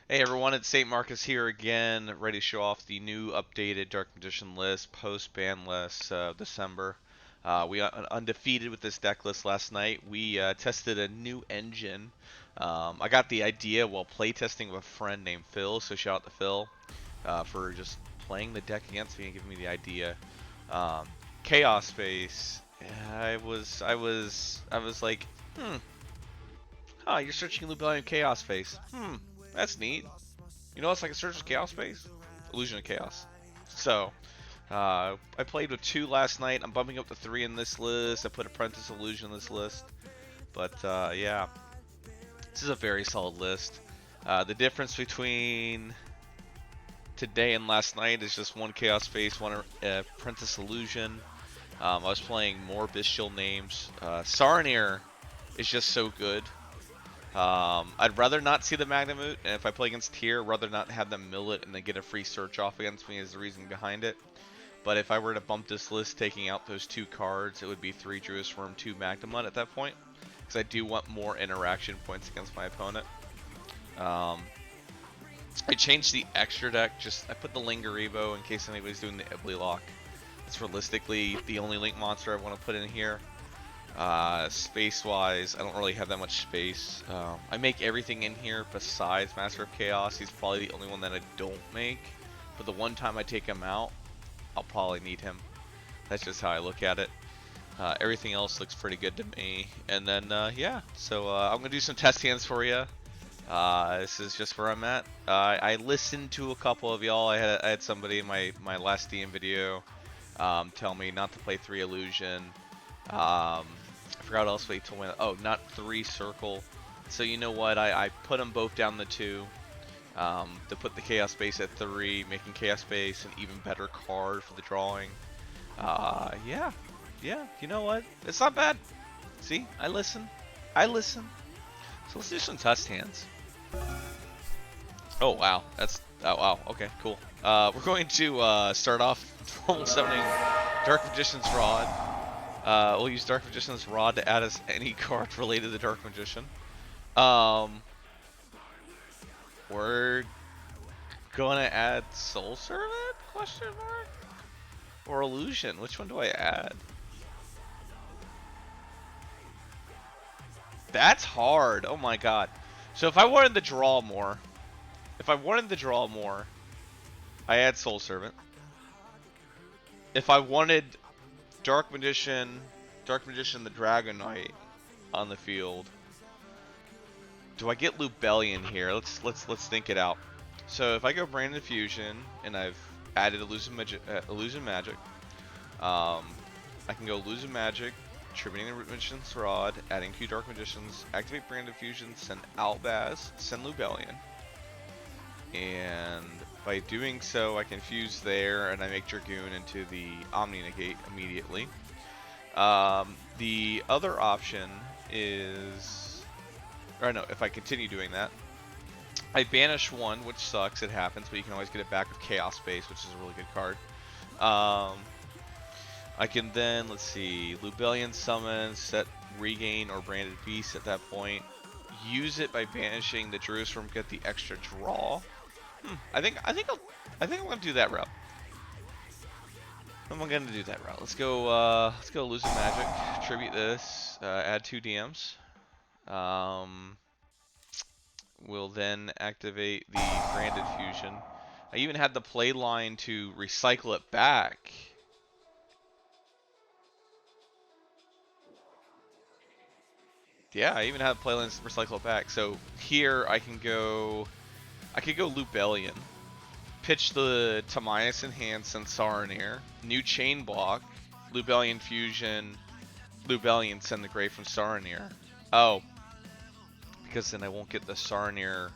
Hey everyone, it's SaintMarcuz here again, ready to show off the new updated Dark Magician list, post-ban list, December. We got undefeated with this deck list last night. We tested a new engine. I got the idea while playtesting with a friend named Phil, so shout out to Phil for just playing the deck against me and giving me the idea. Um, Chaos Space. I was like, huh, you're searching Lubellium Chaos Space. That's neat. You know what's like a search of Chaos Space? Illusion of Chaos. So, I played with 2 last night. I'm bumping up to 3 in this list. I put Apprentice Illusion in this list. But, yeah, this is a very solid list. The difference between today and last night is just 1 Chaos Space, 1 Apprentice Illusion. I was playing more Bestial names. Saronir is just so good. I'd rather not see the Magnamute, and if I play against Tier, rather not have them mill it and then get a free search off against me is the reason behind it. But if I were to bump this list, taking out those 2 cards, it would be 3 Druid's Worm, 2 Magnamut at that point, because I do want more interaction points against my opponent. I changed the extra deck, I put the Linger Evo in case anybody's doing the Ebly Lock. It's realistically the only Link monster I want to put in here. Space-wise, I don't really have that much space. I make everything in here besides Master of Chaos. He's probably the only one that I don't make. But the one time I take him out, I'll probably need him. That's just how I look at it. Everything else looks pretty good to me. And then, yeah. So, I'm going to do some test hands for you. This is just where I'm at. I listened to a couple of y'all. I had somebody in my last DM video tell me not to play 3 Illusion. I forgot what else he told me. Oh, not 3 Circle. So you know what? I put them both down to 2. To put the Chaos Space at 3, making Chaos Space an even better card for the drawing. Yeah. You know what? It's not bad. See, I listen. So let's do some test hands. Oh wow, oh wow. Okay, cool. We're going to start off normal summoning Dark Magician's Rod. We'll use Dark Magician's Rod to add us any card related to Dark Magician. We're gonna add Soul Servant? Question mark? Or Illusion? Which one do I add? That's hard. Oh my god. So if I wanted to draw more, I add Soul Servant. If I wanted Dark Magician the Dragon Knight on the field, do I get Lubellion here? Let's think it out. So if I go Branded Fusion and I've added Illusion Magic, I can go Illusion Magic, Tributing the Root Magician's Rod, adding 2 Dark Magicians, activate Branded Fusion, send Albaz, send Lubellion, and by doing so I can fuse there and I make Dragoon into the Omni Negate immediately. The other option is, or no, if I continue doing that, I banish 1, which sucks, it happens, but you can always get it back with Chaos Space, which is a really good card. I can then, let's see, Lubellion summon, set Regain or Branded Beast at that point. Use it by banishing the Druid's Worm, get the extra draw. I think I'm gonna do that route. I'm gonna do that route. Let's go Illusion Magic, tribute this, add 2 DMs. We'll then activate the Branded Fusion. I even had the play line to recycle it back. Yeah, I even have play lines to recycle it back. So here I could go Lubellion, pitch the Timaeus Enhance and Saronir, new chain block, Lubellion Fusion, Lubellion send the Grave from Saronir. Oh, because then I won't get the Saronir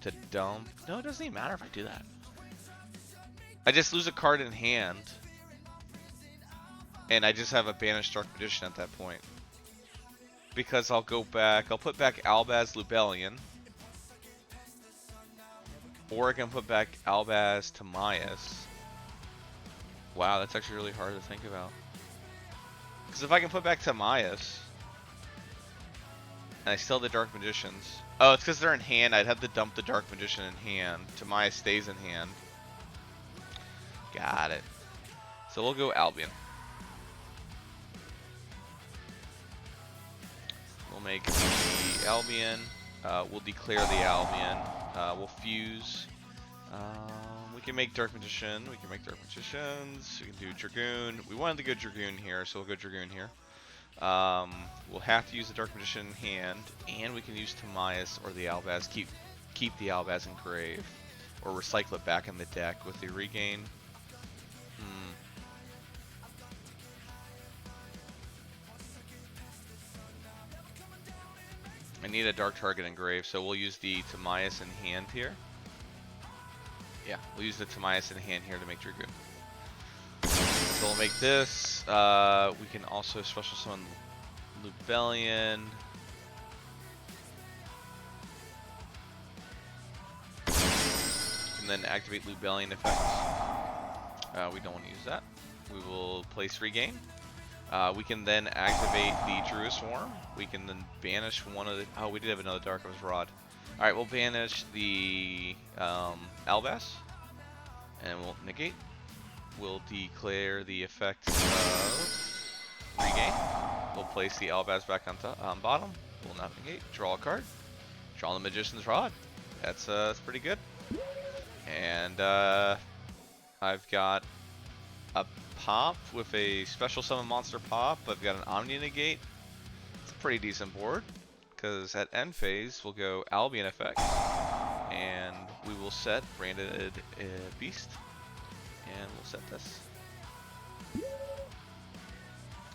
to dump. No, it doesn't even matter if I do that. I just lose a card in hand, and I just have a banished Dark Magician at that point. Because I'll put back Albaz Lubellion, or I can put back Albaz Timaeus. Wow, that's actually really hard to think about. Because if I can put back Timaeus, And I still have the Dark Magicians. Oh, it's because they're in hand. I'd have to dump the Dark Magician in hand. Tamaya stays in hand. Got it. So we'll go Albion. We'll make the Albion. We'll declare the Albion. We'll fuse. We can make Dark Magician. We can make Dark Magicians. We can do Dragoon. We wanted to go Dragoon here, so we'll go Dragoon here. We'll have to use the Dark Magician in hand, and we can use Tamias or the Albaz. Keep the Albaz in grave, or recycle it back in the deck with the regain. I need a dark target in grave, so we'll use the Tamias in hand here. Yeah, we'll use the Tamias in hand here to make Dragoon. So we'll make this. We can also special summon Lubellion. And then activate Lubellion effects. We don't want to use that. We will place regain. We can then activate the Druid Swarm. We can then banish one of the... Oh, we did have another Darkness Rod. Alright, we'll banish the Albaz. And we'll negate. We'll declare the effect of regain. We'll place the Albaz back on bottom. We'll not negate. Draw a card. Draw the Magician's Rod. That's pretty good. And I've got a pop with a special summon monster pop. I've got an Omni negate. It's a pretty decent board, because at end phase we'll go Albion effect, and we will set Branded Beast, and we'll set this.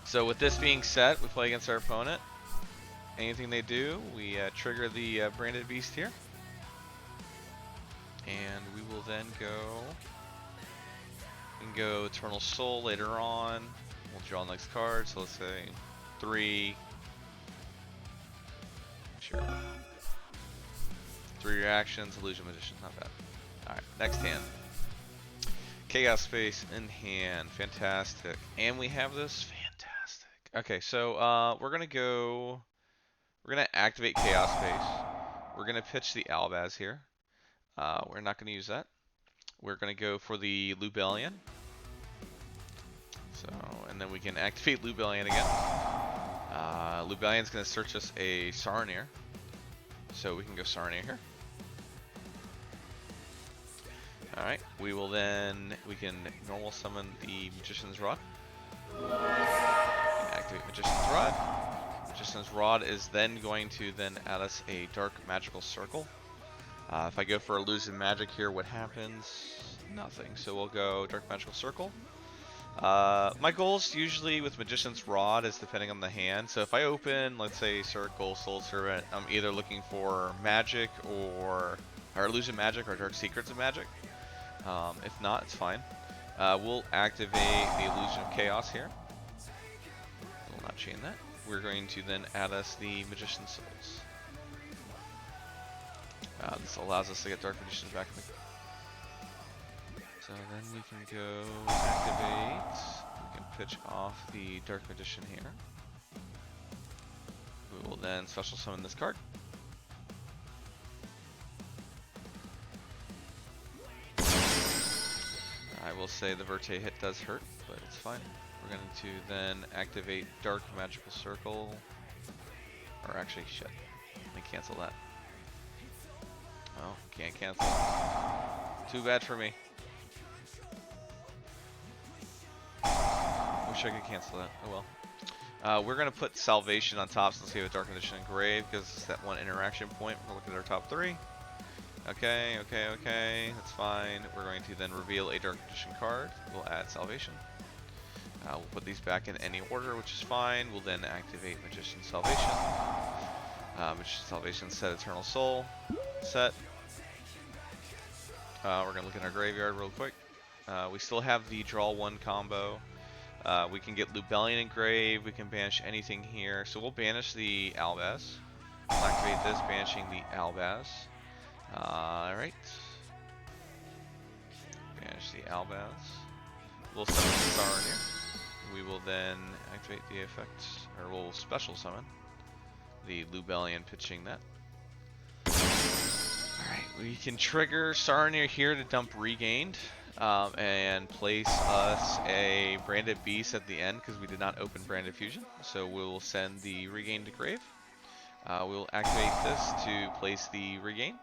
So with this being set, we play against our opponent. Anything they do, we trigger the Branded Beast here, and we will then go. We can go Eternal Soul later on. We'll draw the next card, so let's say 3. Sure. 3 reactions, Illusion Magician, not bad. Alright, next hand. Chaos Space in hand, fantastic. And we have this, fantastic. Okay, so we're gonna activate Chaos Space. We're gonna pitch the Albaz here. We're not gonna use that. We're going to go for the Lubellion. So, and then we can activate Lubellion again. Lubellion's going to search us a Saronir. So we can go Saronir here. Alright, we can normal summon the Magician's Rod. Activate Magician's Rod. Magician's Rod is then going to add us a Dark Magical Circle. If I go for Illusion Magic here, what happens? Nothing. So we'll go Dark Magical Circle. My goals usually with Magician's Rod is depending on the hand. So if I open, let's say Circle, Soul Servant, I'm either looking for Magic or Illusion Magic or Dark Secrets of Magic. If not, it's fine. We'll activate the Illusion of Chaos here. We'll not chain that. We're going to then add us the Magician's Souls. This allows us to get Dark Magicians back. So then we can go activate. We can pitch off the Dark Magician here. We will then special summon this card. I will say the Verte hit does hurt, but it's fine. We're going to then activate Dark Magical Circle. Or actually, shit. Let me cancel that. Oh, can't cancel. Too bad for me. Wish I could cancel that. Oh well. We're going to put Salvation on top since we have a Dark Magician Engraved, because it's that one interaction point. We'll look at our top 3. Okay, that's fine. We're going to then reveal a Dark Magician card. We'll add Salvation. We'll put these back in any order, which is fine. We'll then activate Magician Salvation. Magician Salvation, set Eternal Soul. Set. We're going to look in our graveyard real quick. We still have the Draw 1 combo. We can get Lubellion engraved. We can banish anything here. So we'll banish the Albaz. We'll activate this, banishing the Albaz. Alright. Banish the Albaz. We'll summon the Saronir. We will then activate the effect, or we'll special summon the Lubellian pitching that. Alright, we can trigger Saronir here to dump Regained, and place us a Branded Beast at the end because we did not open Branded Fusion. So we'll send the Regain to grave. We'll activate this to place the Regain.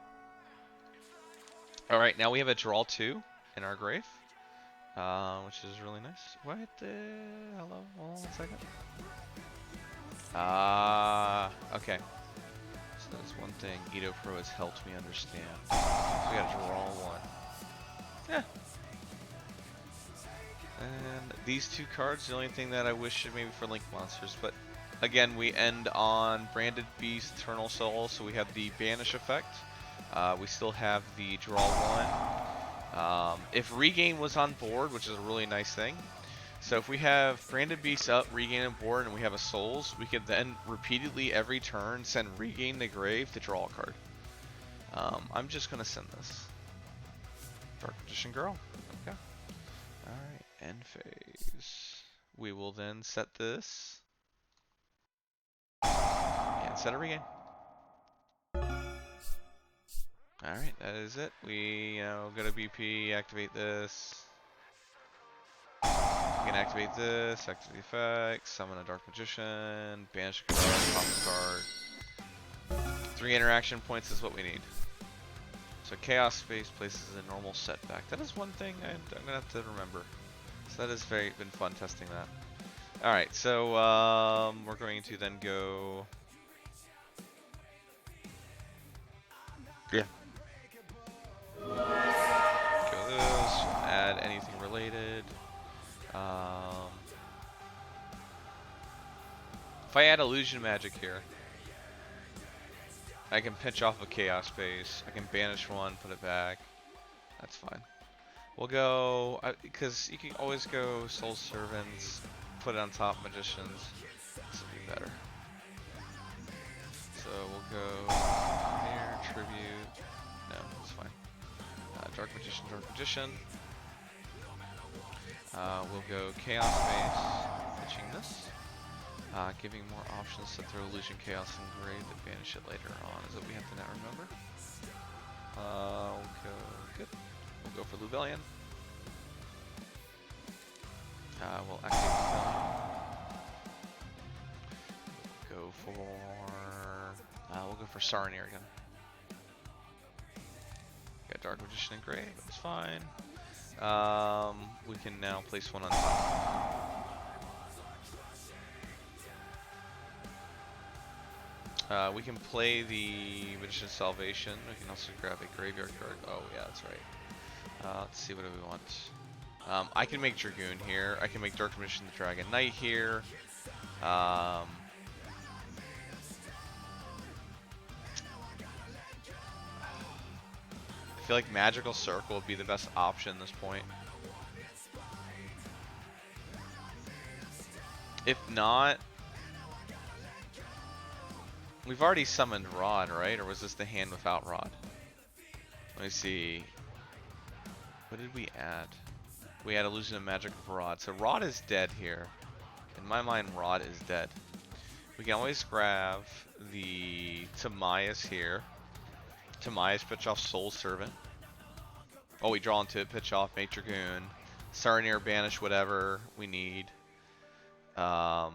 Alright, now we have a draw 2 in our grave, which is really nice. What the... Hello? Hold on 1 second. Okay. So that's one thing Edo Pro has helped me understand. So we gotta draw 1. Yeah. And these 2 cards, the only thing that I wish maybe for Link Monsters, but again, we end on Branded Beast, Eternal Soul, so we have the Banish effect. We still have the draw 1. If Regain was on board, which is a really nice thing, so if we have Branded Beast up, Regain on board, and we have a Souls, we could then repeatedly every turn send Regain to grave to draw a card. I'm just gonna send this. Dark Magician Girl. Okay. Alright, end phase. We will then set this. And set a Regain. Alright, that is it. We go to BP, activate this. We can activate this, activate the effect, summon a Dark Magician, banish a card, pop a card. 3 interaction points is what we need. So Chaos Space places a normal setback. That is one thing I'm going to have to remember. So that has been fun testing that. Alright, so we're going to then go... Yeah. Go this, add anything related. If I add Illusion Magic here, I can pinch off a Chaos Space. I can banish one, put it back. That's fine. We'll go, because you can always go Soul Servants, put it on top Magicians. This will be better. So we'll go here, Tribute. No, it's fine. Dark Magician, Dark Magician. We'll go Chaos Space, pitching this. Giving more options to throw Illusion Chaos and grave to banish it later on is what we have to now remember. We'll go good. We'll go for Lubellian. We'll activate Lubellian. We'll go for Saronir again. Got Dark Magician and grave, that's fine. We can now place one on top. We can play the Magician's Salvation. We can also grab a graveyard card. Oh yeah, that's right. Let's see, what do we want? I can make Dragoon here. I can make Dark Magician the Dragon Knight here. I feel like Magical Circle would be the best option at this point. If not, we've already summoned Rod, right? Or was this the hand without Rod? Let me see. What did we add? We had Illusion of Magic of Rod. So Rod is dead here. In my mind, Rod is dead. We can always grab the Timaeus here. Timaeus, pitch off Soul Servant. Oh, we draw into it, pitch off, make Dragoon. Saronir, banish whatever we need. But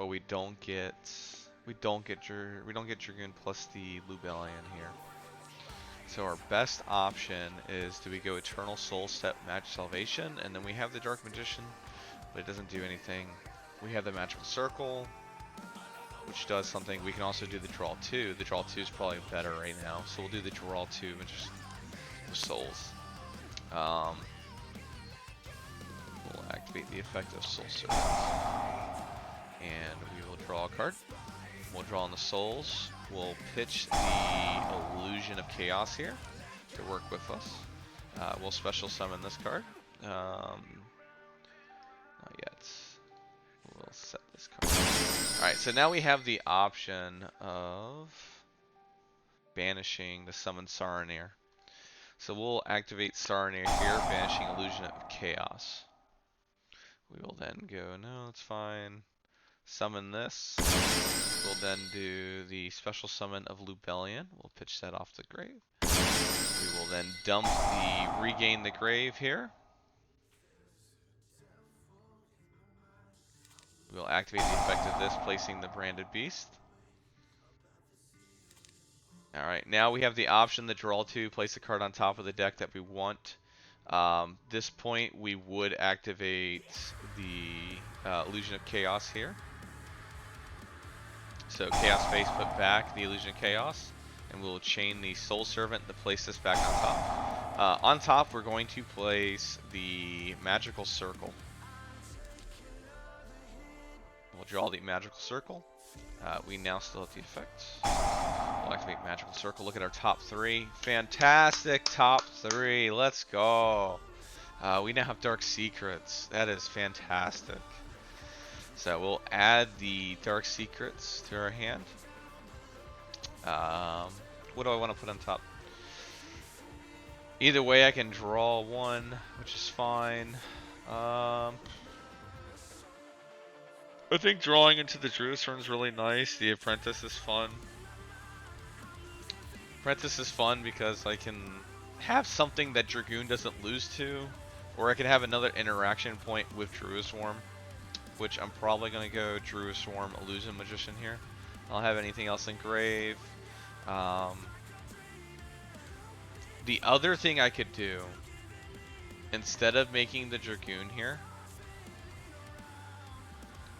we don't get Dragoon plus the Lubellian here. So our best option is, do we go Eternal Soul, set Match Salvation, and then we have the Dark Magician, but it doesn't do anything. We have the Magical Circle, which does something. We can also do the Draw 2. The Draw 2 is probably better right now, so we'll do the Draw 2 Magician with Souls. We'll activate the effect of Soul Servant. And we will draw a card. We'll draw on the Souls. We'll pitch the Illusion of Chaos here to work with us. We'll special summon this card. Not yet. We'll set this card. Alright, so now we have the option of banishing the summon Saronir. So we'll activate Saronir here, banishing Illusion of Chaos. We will then go, no, it's fine. summon this. We'll then do the special summon of Lubellion. We'll pitch that off the grave. We will then dump the regain the grave here. We'll activate the effect of this, placing the branded beast. Alright, now we have the option to draw 2, place a card on top of the deck that we want. This point we would activate the Illusion of Chaos here. So Chaos Face, put back the Illusion of Chaos, and we'll chain the Soul Servant to place this back on top. On top we're going to place the Magical Circle. We'll draw the Magical Circle. We now still have the effect. We'll activate Magical Circle. Look at our top 3. Fantastic top 3. Let's go. We now have Dark Secrets. That is fantastic. So we'll add the Dark Secrets to our hand. What do I want to put on top? Either way, I can draw 1, which is fine. I think drawing into the Druid's Horn is really nice. The Apprentice is fun. Apprentice is fun because I can have something that Dragoon doesn't lose to, or I can have another interaction point with Druid's Swarm, which I'm probably going to go Druid's Swarm, Illusion Magician here. I don't have anything else in grave. The other thing I could do, instead of making the Dragoon here,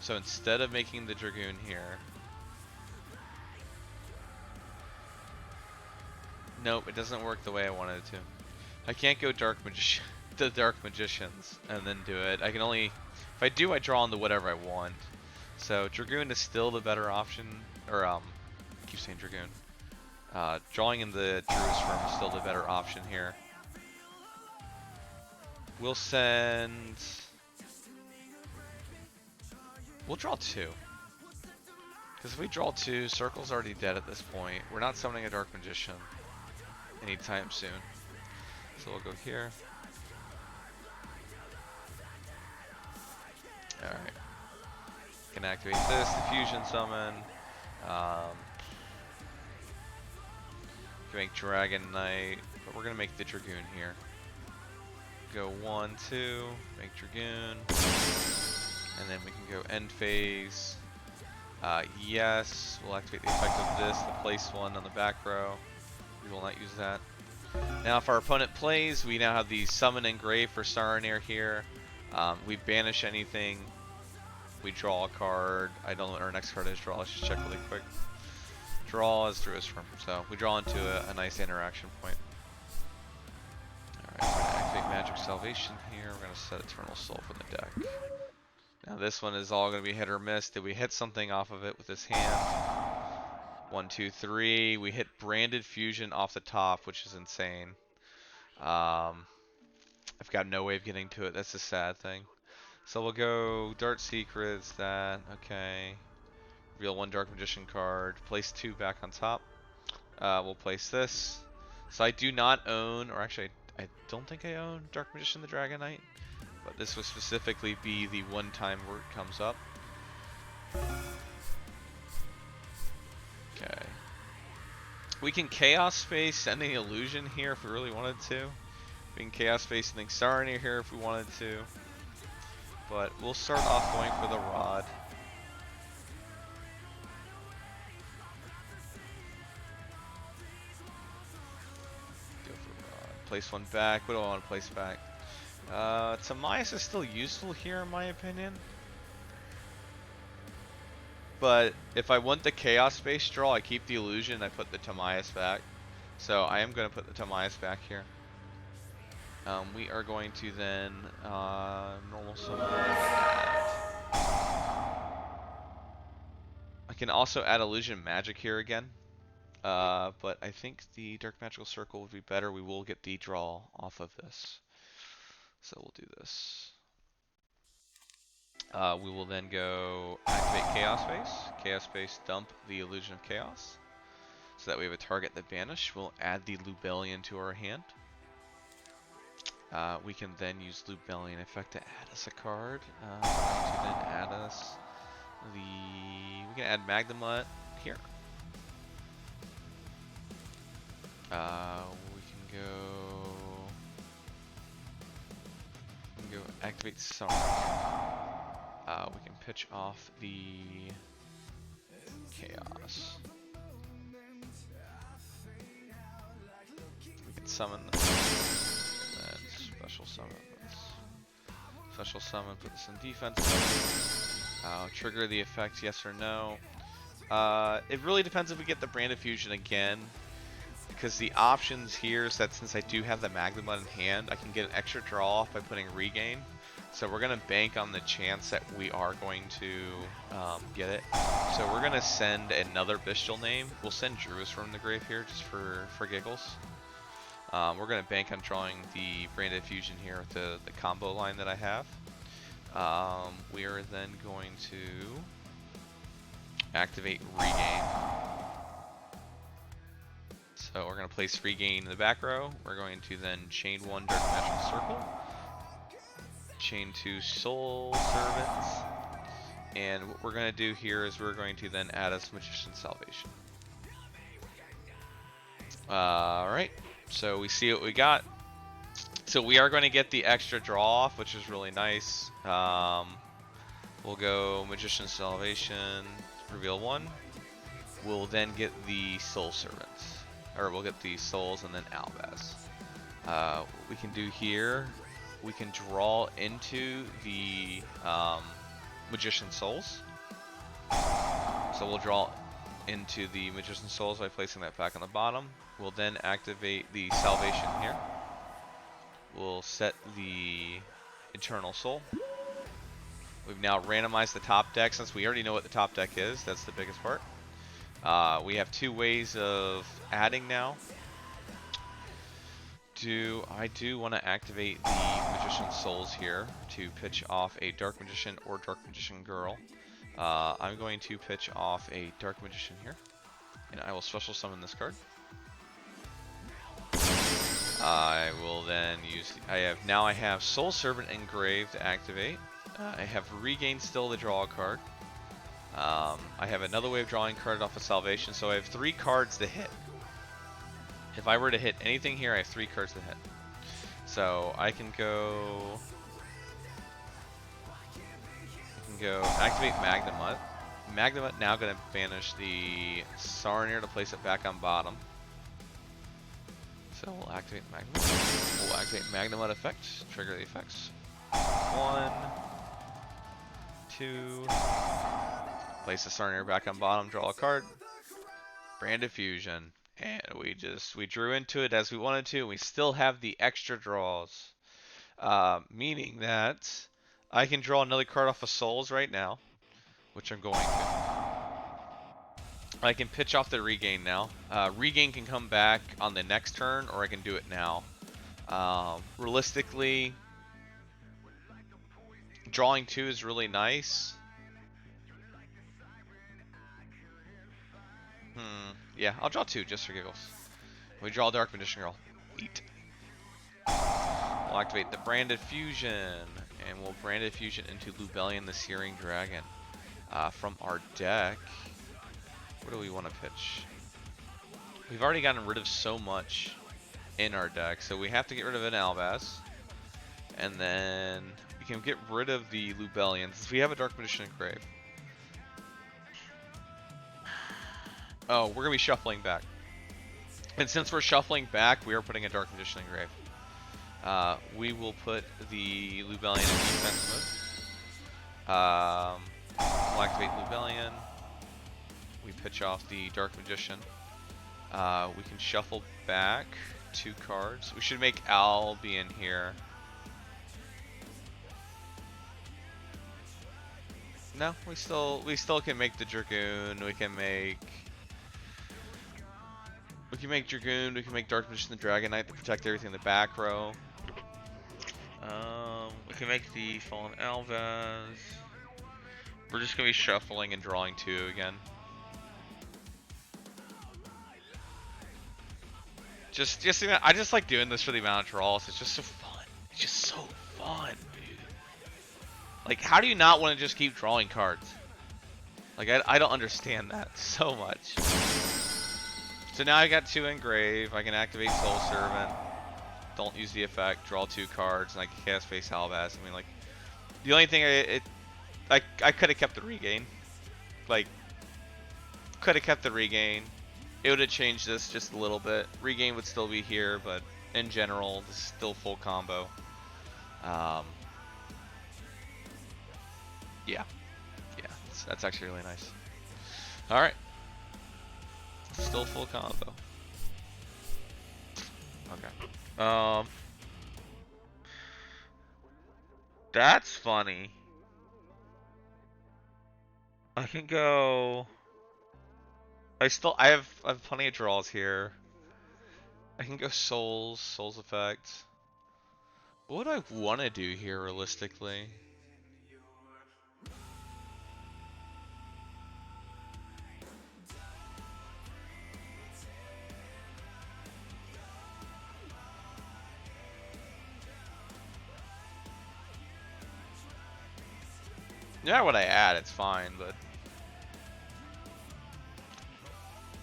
so instead of making the Dragoon here, nope, it doesn't work the way I wanted it to. I can't go the Dark Magicians and then do it. I can only, if I do, I draw into whatever I want. So Dragoon is still the better option, or I keep saying Dragoon. Drawing in the Druid's Firm is still the better option here. We'll send. We'll draw 2. Because if we draw 2, Circle's already dead at this point. We're not summoning a Dark Magician anytime soon. So we'll go here. Alright. Can activate this, the Fusion Summon. Can make Dragon Knight, but we're going to make the Dragoon here. Go 1, 2, make Dragoon. And then we can go end phase. Yes, we'll activate the effect of this, the place 1 on the back row. We will not use that. Now if our opponent plays, we now have the summon and grave for Saronir here. We banish anything. We draw a card. I don't know what our next card is. Draw. Let's just check really quick. Draw is Druid's Firm. So we draw into a nice interaction point. Alright, we're going to activate Magic Salvation here. We're going to set Eternal Soul from the deck. Now this one is all going to be hit or miss. Did we hit something off of it with this hand? 1, 2, 3. We hit Branded Fusion off the top, which is insane. I've got no way of getting to it. That's the sad thing. So we'll go Dark Secrets, that, okay. Reveal 1 Dark Magician card. Place 2 back on top. We'll place this. So I do not own, or actually I don't think I own Dark Magician the Dragon Knight. But this would specifically be the one time where it comes up. Okay. We can Chaos Space sending Illusion here if we really wanted to. We can Chaos Space sending Saronir here if we wanted to. But we'll start off going for the Rod. Go for Rod. Place 1 back. What do I want to place back? Timaeus is still useful here in my opinion. But if I want the Chaos Space draw, I keep the Illusion, I put the Timaeus back. So I am going to put the Timaeus back here. We are going to then normal summon. I can also add Illusion Magic here again. But I think the Dark Magical Circle would be better. We will get the draw off of this. So we'll do this. We will then go activate Chaos Space. Chaos Space, dump the Illusion of Chaos. So that we have a target that banish. We'll add the Lubellion to our hand. We can then use Lubellion effect to add us a card. To then add us we can add Magnemite here. We can go activate Summon. We can pitch off the Chaos. We can summon this, and then special summon this. Special summon, put this in defense. Trigger the effect, yes or no. It really depends if we get the Branded Fusion again, because the options here is that since I do have the Magnemite in hand, I can get an extra draw off by putting Regain. So we're going to bank on the chance that we are going to get it. So we're going to send another Bestial name. We'll send Druis from the grave here just for giggles. We're going to bank on drawing the Branded Fusion here with the combo line that I have. We are then going to activate Regain. So we're going to place Regain in the back row. We're going to then chain 1 Dark Magic Circle. Chain 2 Soul Servants. And what we're going to do here is we're going to then add us Magician's Salvation. Alright, so we see what we got. So we are going to get the extra draw off, which is really nice. We'll go Magician's Salvation, reveal 1. We'll then get the Soul Servants. Or we'll get the Souls and then Albaz. What we can do here, we can draw into the Magician Souls. So we'll draw into the Magician Souls by placing that back on the bottom. We'll then activate the Salvation here. We'll set the Eternal Soul. We've now randomized the top deck. Since we already know what the top deck is, that's the biggest part. We have 2 ways of adding now. I do want to activate the Magician Souls here to pitch off a Dark Magician or Dark Magician Girl. I'm going to pitch off a Dark Magician here, and I will special summon this card. I will then use. I have Soul Servant engraved to activate. I have Regain still to draw a card. I have another way of drawing card off of Salvation, so I have 3 cards to hit. If I were to hit anything here, I have 3 cards to hit. So I can go activate Magnemite. Magnemite now going to banish the Sarnier to place it back on bottom. So we'll activate Magnemite. We'll activate Magnemite effect, trigger the effects. 1, 2. Place the Sarnier back on bottom, draw a card. Branded Fusion. And we drew into it as we wanted to, and we still have the extra draws. Meaning that I can draw another card off of Souls right now, which I'm going to. I can pitch off the Regain now. Regain can come back on the next turn, or I can do it now. Realistically, drawing 2 is really nice. Yeah, I'll draw 2 just for giggles. We draw Dark Magician Girl. Eat. We'll activate the Branded Fusion, and we'll Branded Fusion into Lubellion the Searing Dragon. From our deck, what do we want to pitch? We've already gotten rid of so much in our deck, so we have to get rid of an Albaz. And then we can get rid of the Lubellion, since we have a Dark Magician Grave. Oh, we're going to be shuffling back. And since we're shuffling back, we are putting a Dark Magician in grave. We will put the Lubellion in defense mode. We'll activate Lubellion. We pitch off the Dark Magician. We can shuffle back 2 cards. We should make Al be in here. No, we still can make the Dragoon. We can make Dragoon, we can make Dark Magician the Dragon Knight to protect everything in the back row. We can make the Fallen Alvaz. We're just going to be shuffling and drawing 2 again. I just like doing this for the amount of draws. It's just so fun. It's just so fun, dude. Like, how do you not want to just keep drawing cards? Like, I don't understand that so much. So now I got 2 engrave. I can activate Soul Servant. Don't use the effect. Draw 2 cards, and I can cast Face Halbaz. I mean, like, the only thing I could have kept the regain. Like, could have kept the regain. It would have changed this just a little bit. Regain would still be here, but in general, this is still full combo. Yeah, that's actually really nice. All right, still full combo. Okay. That's funny. I can go. I have plenty of draws here. I can go Souls effect. What would I want to do here realistically? Yeah, what I add, it's fine, but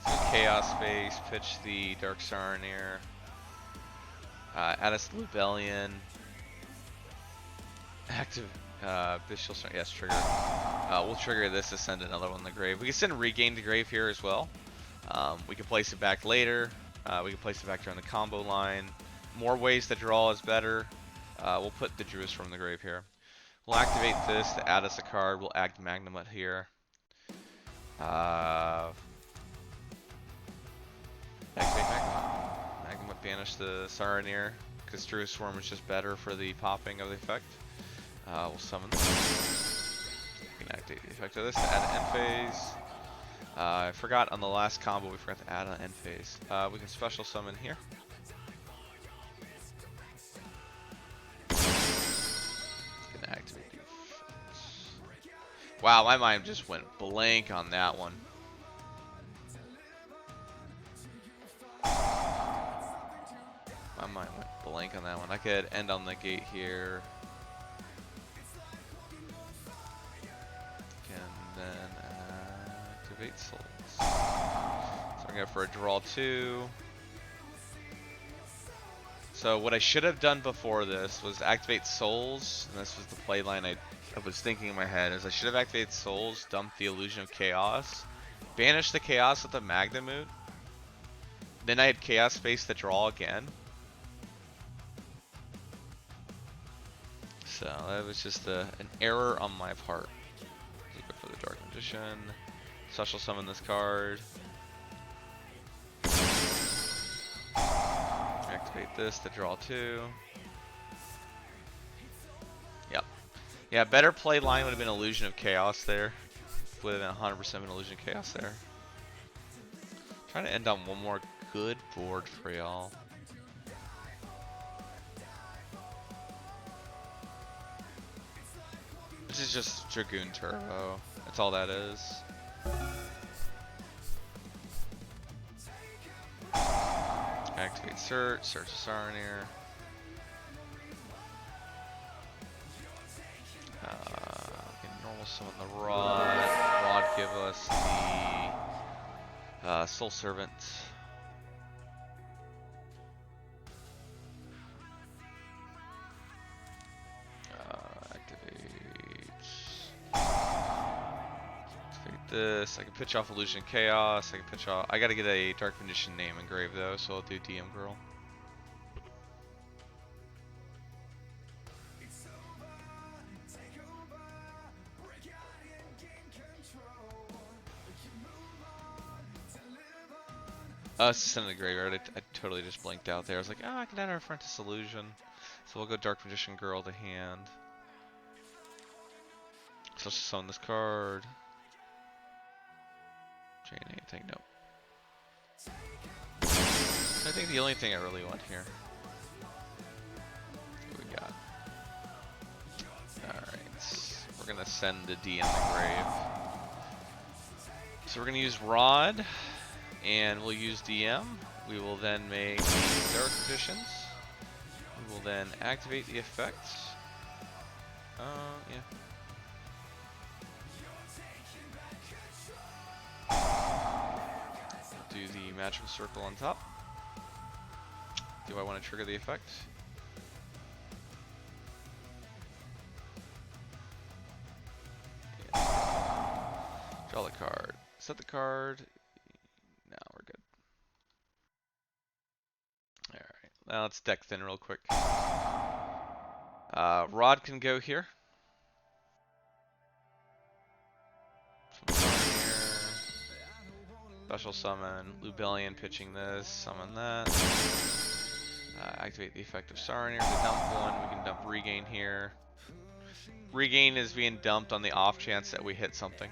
so Chaos Space, pitch the Dark Saronir, add us Rebellion, active Bestial Saronir, yes, trigger. We'll trigger this to send another one in the grave. We can send Regain to grave here as well. We can place it back later. We can place it back during the combo line. More ways to draw is better. We'll put the Druid's from the grave here. We'll activate this to add us a card. We'll act Magnamut here. Activate Magnamut. Magnamut banish the Saronir because Druid Swarm is just better for the popping of the effect. We'll summon. We can activate the effect of this to add an end phase. I forgot on the last combo we forgot to add an end phase. We can special summon here. Activate the effects. Wow, my mind just went blank on that one. My mind went blank on that one. I could end on the gate here. And then activate Souls. So I'm going for a draw 2. So what I should have done before this was activate Souls, and this was the play line I was thinking in my head, is I should have activated Souls, dumped the Illusion of Chaos, banished the Chaos with the Magnamut, then I had Chaos Space to draw again. So that was just an error on my part. Let's go for the Dark Magician, special summon this card. Activate this to draw 2. Yep. Yeah, better play line would have been Illusion of Chaos there. Would have been 100% an Illusion of Chaos there. Trying to end on one more good board for y'all. This is just Dragoon Turbo. That's all that is. Activate search Saronir. We can normal summon the Rod. Rod give us the Soul Servant. Activate this. I can pitch off Illusion Chaos. I can pitch off. I gotta get a Dark Magician name engraved though, so I'll do DM Girl. Send in the graveyard. I totally just blanked out there. I was like, I can add our Apprentice Illusion. So we'll go Dark Magician Girl to hand. So let's summon this card. Chain anything? Nope. I think the only thing I really want here. What we got? Alright. We're gonna send the D in the grave. So we're gonna use Rod. And we'll use DM. We will then make the Dark Magicians. We will then activate the effects. Yeah. do the magical circle on top. Do I want to trigger the effect? Draw the card. Set the card. No, we're good. Alright, now let's deck thin real quick. Rod can go here. Special summon, Lubellian pitching this, summon that. Activate the effect of Saronir to dump one. We can dump Regain here. Regain is being dumped on the off chance that we hit something.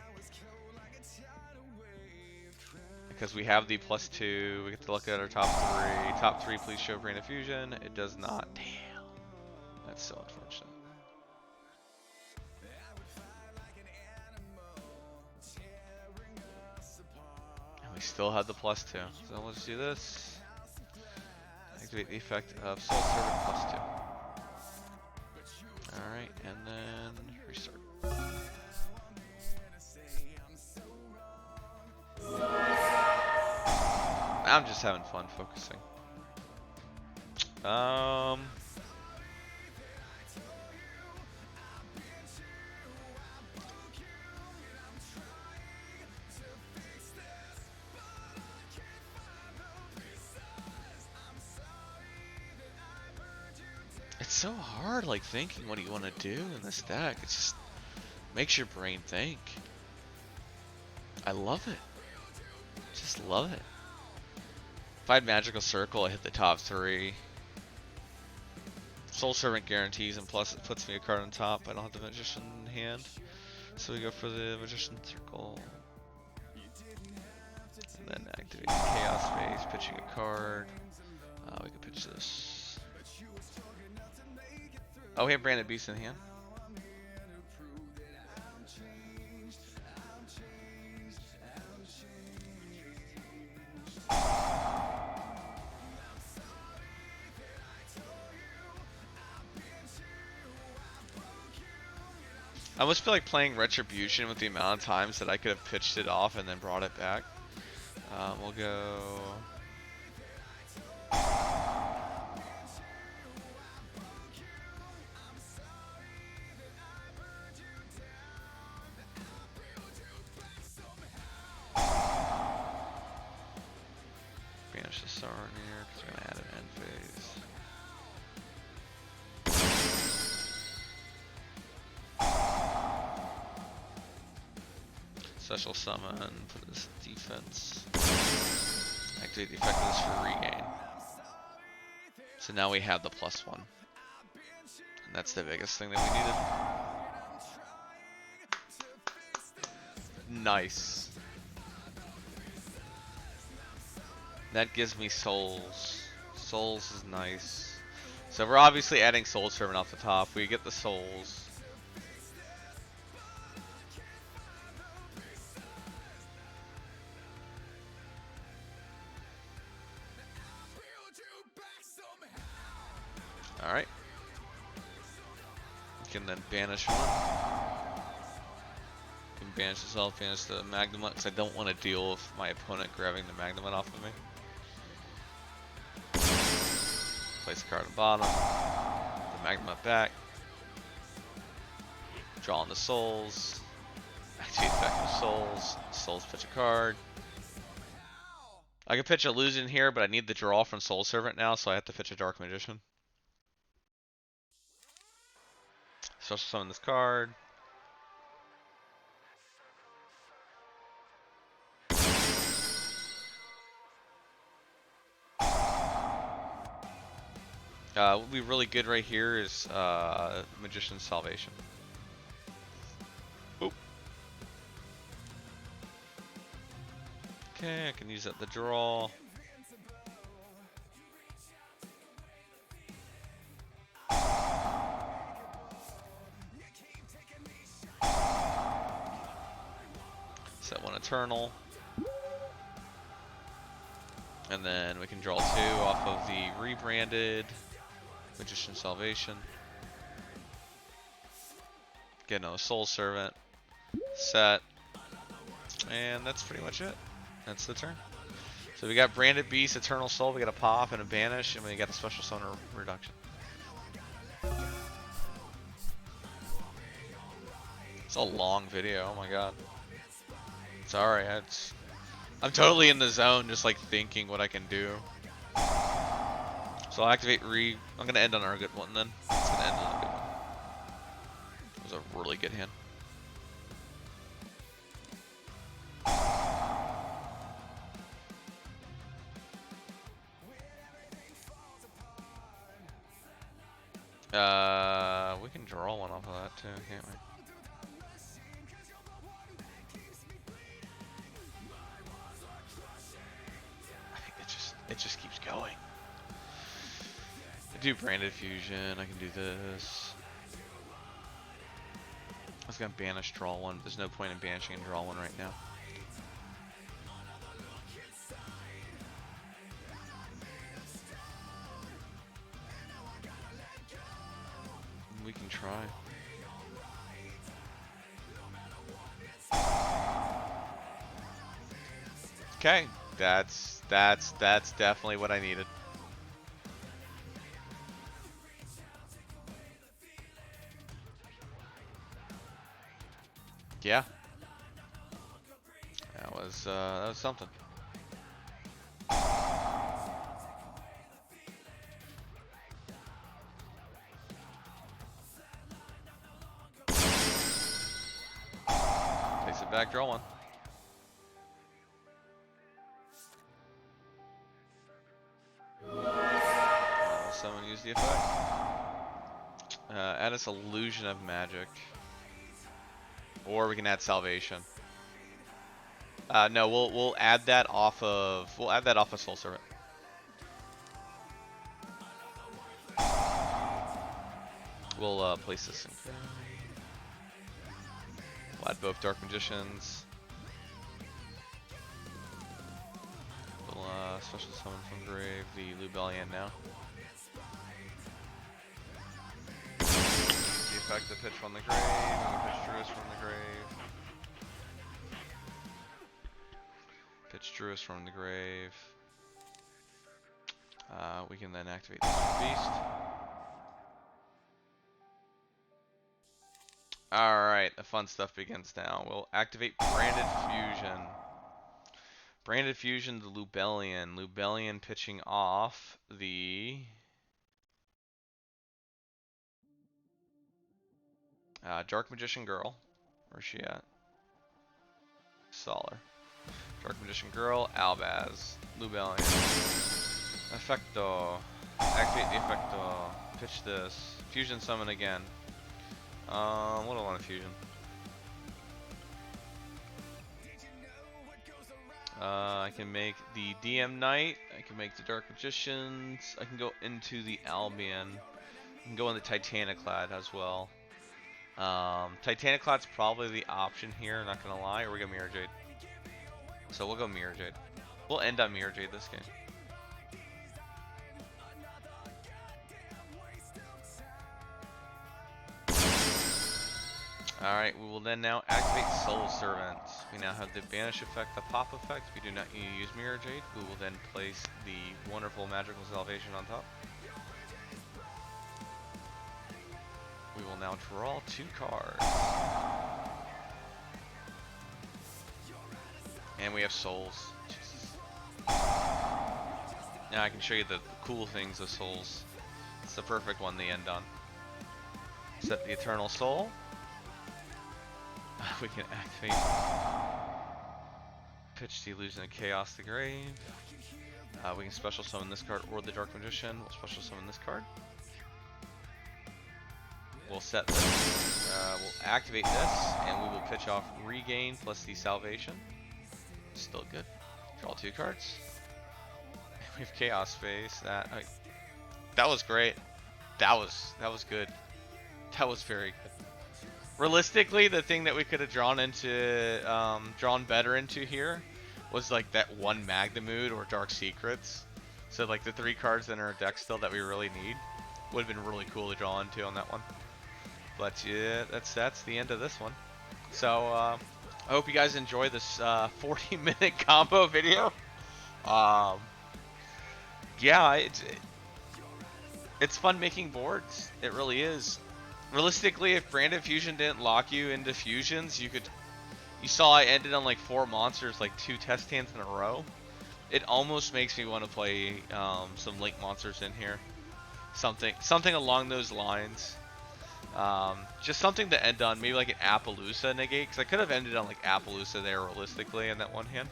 Because we have the +2, we get to look at our top 3. Top 3, please show Brain Effusion. It does not. Damn. That's so unfortunate. And we still have the +2. So let's do this. Activate the effect of Soul Servant +2. Alright, and then restart. I'm just having fun focusing. It's so hard, like, thinking what do you want to do in this deck. It just makes your brain think. I love it. Just love it. If I had Magical Circle, I hit the top 3. Soul Servant guarantees, and plus it puts me a card on top. I don't have the Magician in hand. So we go for the Magician Circle. And then activate the Chaos Phase, pitching a card. We can pitch this. Oh, we have Branded Beast in hand. I almost feel like playing Retribution with the amount of times that I could have pitched it off and then brought it back. We'll go... Banish the Saronir because we're going to add an end phase. Special summon for this defense. Activate the effect of this for regain. So now we have the +1. And that's the biggest thing that we needed. Nice. That gives me souls. Souls is nice. So we're obviously adding Soul Servant off the top. We get the souls. Alright. You can then banish one. You can banish yourself, banish the Magnumite, because I don't want to deal with my opponent grabbing the Magnumite off of me. Place the card on the bottom. The Magnumite back. Draw on the souls. Activate effect of souls. Souls pitch a card. I can pitch Illusion here, but I need the draw from Soul Servant now, so I have to pitch a Dark Magician. Special summon this card. What would be really good right here is Magician's Salvation. Oop. Okay, I can use that the draw. Set one Eternal. And then we can draw 2 off of the rebranded Magician Salvation. Get another Soul Servant. Set. And that's pretty much it. That's the turn. So we got Branded Beast, Eternal Soul, we got a Pop and a Banish, and we got a Special Summoner Reduction. It's a long video, oh my god. Sorry, I'm totally in the zone, just like thinking what I can do. So I'll activate I'm gonna end on our good one then. It's gonna end on a good one. It was a really good hand. We can draw one off of that too, can't we? I think it just keeps going. I do Branded Fusion, I can do this. I was gonna banish draw one, there's no point in banishing and draw one right now. We can try. Okay, that's definitely what I needed. Yeah. That was something. Takes it back, draw one. Someone use the effect. Add us Illusion of Magic. Or we can add Salvation. No, we'll add that off of Soul Servant. We'll place this in. We'll add both Dark Magicians. We'll special summon from grave the Lubellian now. The effect to pitch from the grave, and we pitch Druis from the grave. Pitch Druis from the grave. We can then activate this beast. Alright, the fun stuff begins now. We'll activate Branded Fusion. Branded Fusion to Lubellian. Lubellian pitching off the Dark Magician Girl. Where's she at? Solar. Dark Magician Girl, Albaz, Lubellian. Effecto. Activate the Effecto. Pitch this. Fusion summon again. What do I want to fusion? I can make the DM Knight. I can make the Dark Magicians. I can go into the Albion. I can go in the Titaniclad as well. Titaniclad's probably the option here, not gonna lie, or we go Mirror Jade. So we'll go Mirror Jade. We'll end on Mirror Jade this game. Alright, we will then now activate Soul Servant. We now have the Banish effect, the Pop effect. We do not need to use Mirror Jade. We will then place the wonderful Magical Salvation on top. We will now draw 2 cards. And we have Souls. Jesus. Now I can show you the cool things of Souls. It's the perfect one to end on. Set the Eternal Soul. We can activate Pitch the Illusion of Chaos to grave. We can special summon this card or the Dark Magician. We'll special summon this card. We'll set this. We'll activate this, and we will pitch off Regain plus the Salvation. Still good. Draw 2 cards. We have Chaos Face. That was great. That was good. That was very good. Realistically, the thing that we could have drawn better into here was like that one Magdamood or Dark Secrets. So like the 3 cards in our deck still that we really need would have been really cool to draw into on that one. But yeah, that's the end of this one. So I hope you guys enjoy this 40-minute combo video. Um, yeah, it's fun making boards. It really is. Realistically, if Branded Fusion didn't lock you into fusions, you saw I ended on like 4 monsters, like 2 test hands in a row. It almost makes me want to play some Link monsters in here. Something along those lines. Just something to end on, maybe like an Appaloosa negate, because I could have ended on like Appaloosa there realistically in that one hand.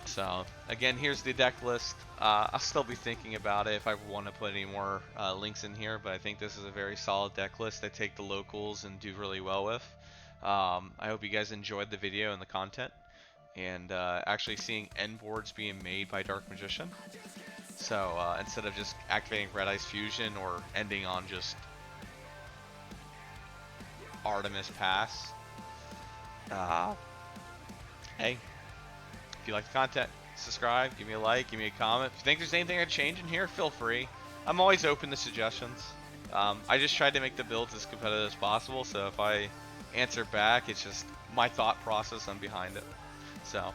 So again, here's the deck list. I'll still be thinking about it if I want to put any more links in here, but I think this is a very solid deck list. I take the locals and do really well with. I hope you guys enjoyed the video and the content, and actually seeing end boards being made by Dark Magician. So instead of just activating Red Ice Fusion or ending on just Artemis Pass, hey, if you like the content, subscribe, give me a like, give me a comment. If you think there's anything I'd change in here, feel free. I'm always open to suggestions. I just tried to make the builds as competitive as possible, so if I answer back, it's just my thought process on behind it. So,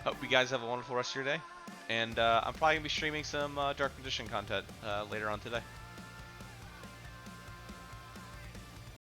hope you guys have a wonderful rest of your day. And I'm probably going to be streaming some Dark Magician content later on today.